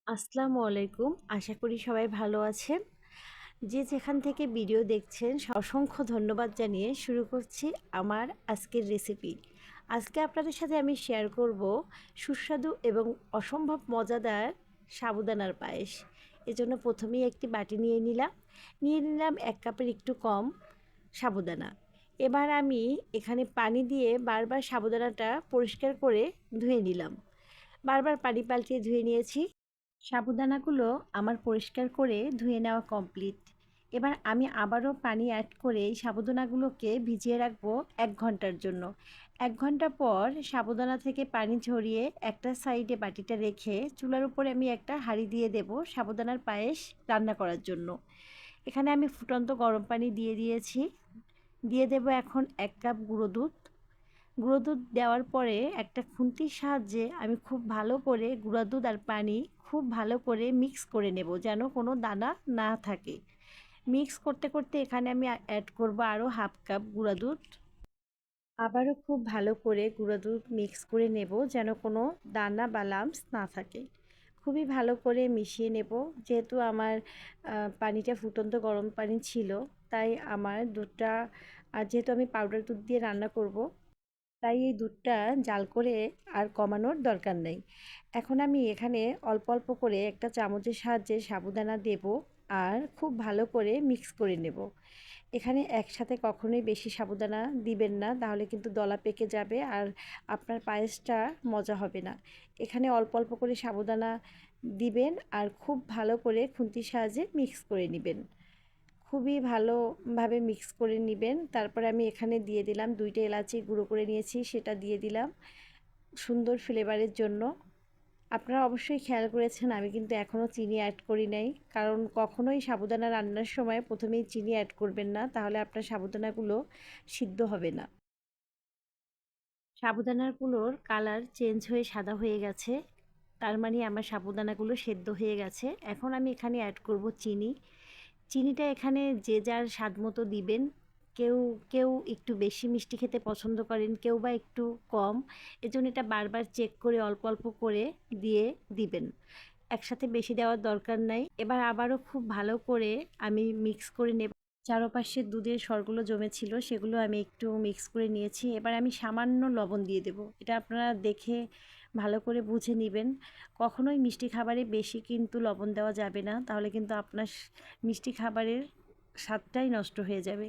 আসসালামু আলাইকুম। আশা করি সবাই ভালো আছেন। যে যেখান থেকে ভিডিও দেখছেন অসংখ্য ধন্যবাদ জানিয়ে শুরু করছি আমার আজকের রেসিপি। আজকে আপনাদের সাথে আমি শেয়ার করব সুস্বাদু এবং অসম্ভব মজাদার সাবুদানার পায়েস। এজন্য প্রথমেই একটি বাটি নিয়ে নিলাম 1 কাপের একটু কম সাবুদানা। এবার আমি এখানে পানি দিয়ে বারবার সাবুদানাটা পরিষ্কার করে ধুয়ে নিলাম। বারবার পানি পাল্টিয়ে ধুয়ে নিয়েছি। সাবুদানাগুলো আমার পরিষ্কার করে ধুয়ে নেওয়া কমপ্লিট। এবার আমি আবারও পানি অ্যাড করে এই সাবুদানাগুলোকে ভিজিয়ে রাখবো 1 ঘন্টার জন্য। 1 ঘন্টা পর সাবুদানা থেকে পানি ঝরিয়ে একটা সাইডে বাটিটা রেখে চুলার উপরে আমি একটা হাঁড়ি দিয়ে দেব সাবুদানার পায়েস রান্না করার জন্য। এখানে আমি ফুটন্ত গরম পানি দিয়ে দিয়েছি। দিয়ে দেব এখন 1 কাপ গুঁড়ো দুধ। গুঁড়ো দুধ দেওয়ার পরে একটা খুন্তির সাহায্যে আমি খুব ভালো করে গুঁড়া দুধ আর পানি খুব ভালো করে মিক্স করে নেব, যেন কোনো দানা না থাকে। মিক্স করতে করতে এখানে আমি অ্যাড করব আরও 1/2 কাপ গুঁড়া দুধ। আবারও খুব ভালো করে গুঁড়া দুধ মিক্স করে নেব, যেন কোনো দানা বা লাম্পস না থাকে। খুবই ভালো করে মিশিয়ে নেব। যেহেতু আমার পানিটা ফুটন্ত গরম পানি ছিল, তাই আমার দুধটা, আর যেহেতু আমি পাউডার দুধ দিয়ে রান্না করব, তাই এই দুধটা জাল করে আর কমানোর দরকার নেই। এখন আমি এখানে অল্প অল্প করে একটা চামচের সাহায্যে সাবুদানা দেব আর খুব ভালো করে মিক্স করে নেব। এখানে একসাথে কখনোই বেশি সাবুদানা দিবেন না, তাহলে কিন্তু দলা পেকে যাবে আর আপনার পায়েসটা মজা হবে না। এখানে অল্প অল্প করে সাবুদানা দিবেন আর খুব ভালো করে খুন্তির সাহায্যে মিক্স করে নেবেন। খুবই ভালোভাবে মিক্স করে নেবেন। তারপরে আমি এখানে দিয়ে দিলাম 2টা এলাচি গুঁড়ো করে নিয়েছি, সেটা দিয়ে দিলাম সুন্দর ফ্লেভারের জন্য। আপনারা অবশ্যই খেয়াল করেছেন আমি কিন্তু এখনও চিনি অ্যাড করি নাই, কারণ কখনোই সাবুদানা রান্নার সময় প্রথমেই চিনি অ্যাড করবেন না, তাহলে আপনার সাবুদানাগুলো সিদ্ধ হবে না। সাবুদানাগুলোর কালার চেঞ্জ হয়ে সাদা হয়ে গেছে, তার মানে আমার সাবুদানাগুলো সেদ্ধ হয়ে গেছে। এখন আমি এখানে অ্যাড করব চিনি। চিনিটা এখানে যে যার স্বাদ মতো দিবেন। কেউ কেউ একটু বেশি মিষ্টি খেতে পছন্দ করেন, কেউ বা একটু কম। এজন্য এটা বারবার চেক করে অল্প অল্প করে দিয়ে দিবেন। একসাথে বেশি দেওয়ার দরকার নাই। এবার আবারও খুব ভালো করে আমি মিক্স করে নেব। চারপাশে দুধের সরগুলো জমেছিল, সেগুলো আমি একটু মিক্স করে নিয়েছি। এবার আমি সামান্য লবণ দিয়ে দেব। এটা আপনারা দেখে ভালো করে বুঝে নেবেন। কখনোই মিষ্টি খাবারে বেশি কিন্তু লবণ দেওয়া যাবে না, তাহলে কিন্তু আপনার মিষ্টি খাবারের স্বাদটাই নষ্ট হয়ে যাবে।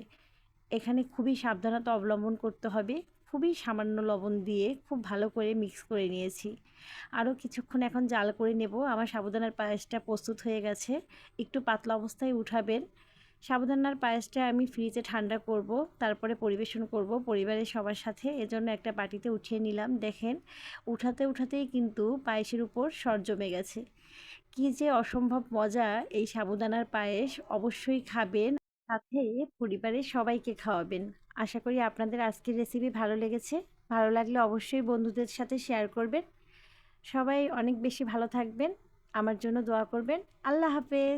এখানে খুবই সাবধানতা অবলম্বন করতে হবে। খুবই সামান্য লবণ দিয়ে খুব ভালো করে মিক্স করে নিয়েছি। আরও কিছুক্ষণ এখন জাল করে নেব। আমার সাবুদানার পায়েসটা প্রস্তুত হয়ে গেছে। একটু পাতলা অবস্থায় উঠাবেন। সাবুদানার পায়েসটা আমি ফ্রিজে ঠান্ডা করব, তারপরে পরিবেশন করব পরিবারের সবার সাথে। এজন্য একটা বাটিতে উঠিয়ে নিলাম। দেখেন, উঠাতেই কিন্তু পায়েসের উপর সর জমে গেছে। কী যে অসম্ভব মজা এই সাবুদানার পায়েস! অবশ্যই খাবেন, সাথে পরিবারের সবাইকে খাওয়াবেন। আশা করি আপনাদের আজকের রেসিপি ভালো লেগেছে। ভালো লাগলে অবশ্যই বন্ধুদের সাথে শেয়ার করবেন। সবাই অনেক বেশি ভালো থাকবেন। আমার জন্য দোয়া করবেন। আল্লাহ হাফেজ।